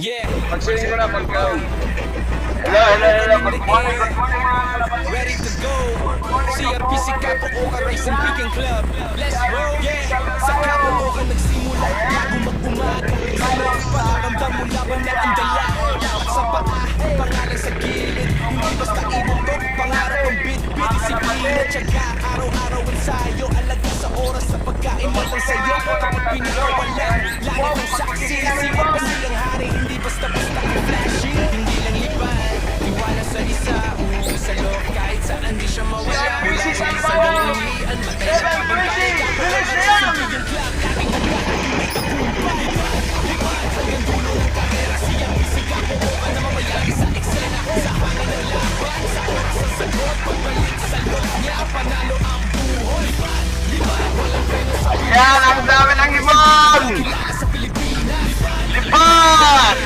Yeah. Mag-swing mo na pagka. Hello. Good morning mga kalaban. Ready to go. CRPC Capo Oka Racing Weekend Club. Let's roll. Yeah. Sa Capo Oka nagsimula bago mag-umaga. Sa loob paramdam mo laban na ang dala. Dapat sa paa, pangalan sa gilid. Hindi basta ibutok, pangarap ang bit-bit. Disiplina, tiyaga, araw-araw ensayo. Alaga sa oras sa pagkain mo lang sa'yo. Kapag pinagawala, lalo kong saksi. Siwag pa silang hari, hindi basta-basta ang flashy. Hindi lang lipan, iwala sa isa. Sa loob kahit saan di siya mawala. Mula sa isa ng umian, matay na kabantay. Kapag yung club, laging nagkakalimay ka kumpay. Lipan, hanggang dulo ng karera. Siyang bisika ko ka na mamayari sa eksena. Sa hangin ng laban, sa oras ang sagot. Pagbalik sa loob niya, panalo ang buhay. Lipan, walang preno sa buhay. Yan, ang dami ng ibon! Kilala sa Pilipinas. Lipan!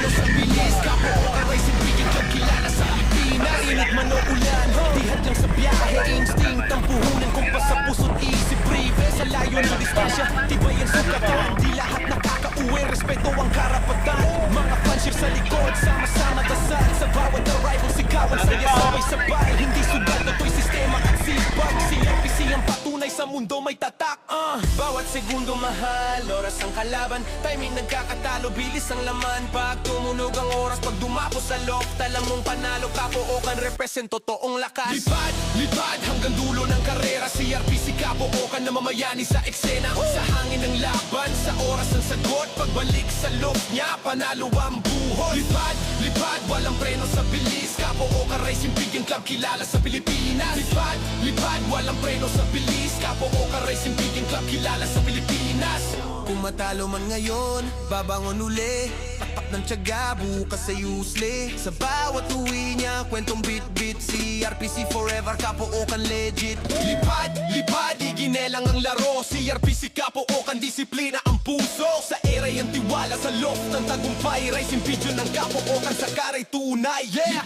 Init man o ulan, di hadlang sa biyahe. Instinct ang puhunan kung pa sa puso't isip. Brave sa layo ng distansya, tibay ang sukatan. Di lahat nakakauwi, respeto ang karapatan. Mga fansir sa likod, sama-sama dasal. Sa bawat arrival, sigawan saya sabay-sabay. Hindi sugat, to'y sistema at sipag. CRPC ang patunay sa mundo may tatak. Bawat segundo mahal, oras ang kalaban. Timing nagkakatalo, bilis ang laman. Pag tumunog ang oras, pag dumapo sa loft, alam mong panalo. Capo Okan represent totoong lakas. Lipad hanggang dulo ng karera. CRPC Capo Okan na mamayani sa eksena. Sa hangin ng laban, sa oras ang sagot. Pagbalik sa loft niya, panalo ang buhol. Lipad, walang preno sa bilis. Capo Okan Racing Weekend Club, kilala sa Pilipinas. Lipad, walang preno sa bilis. Capo Okan Racing Weekend Club, kilala sa Pilipinas. Kung matalo man ngayon, babangon uli. Tapak ng tiyaga, bukas sa usli. Sa bawat uwi niya, kwentong bit-bit. CRPC forever, Capo Okan legit. Lipad, iginelang ang laro. CRPC Capo Okan, disiplina ang puso. Sa era yung tiwala, sa loft ng tagumpay. Racing video ng Capo Okan, sa karay tunay. Yeah!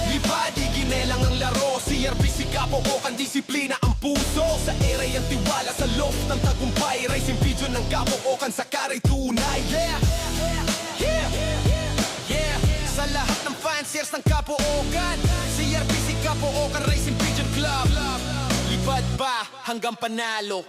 Lipad, iginelang ang laro. CRPC Capo Okan, disiplina ang puso. Sa era yung tiwala, sa loft ng tagumpay. Racing video ng Capo Okan, sa karay tunay. Yeah! Sa lahat ng fanciers ng Capo Okan, CRPC Capo Okan Racing Pigeon Club. Lipad pa hanggang panalo.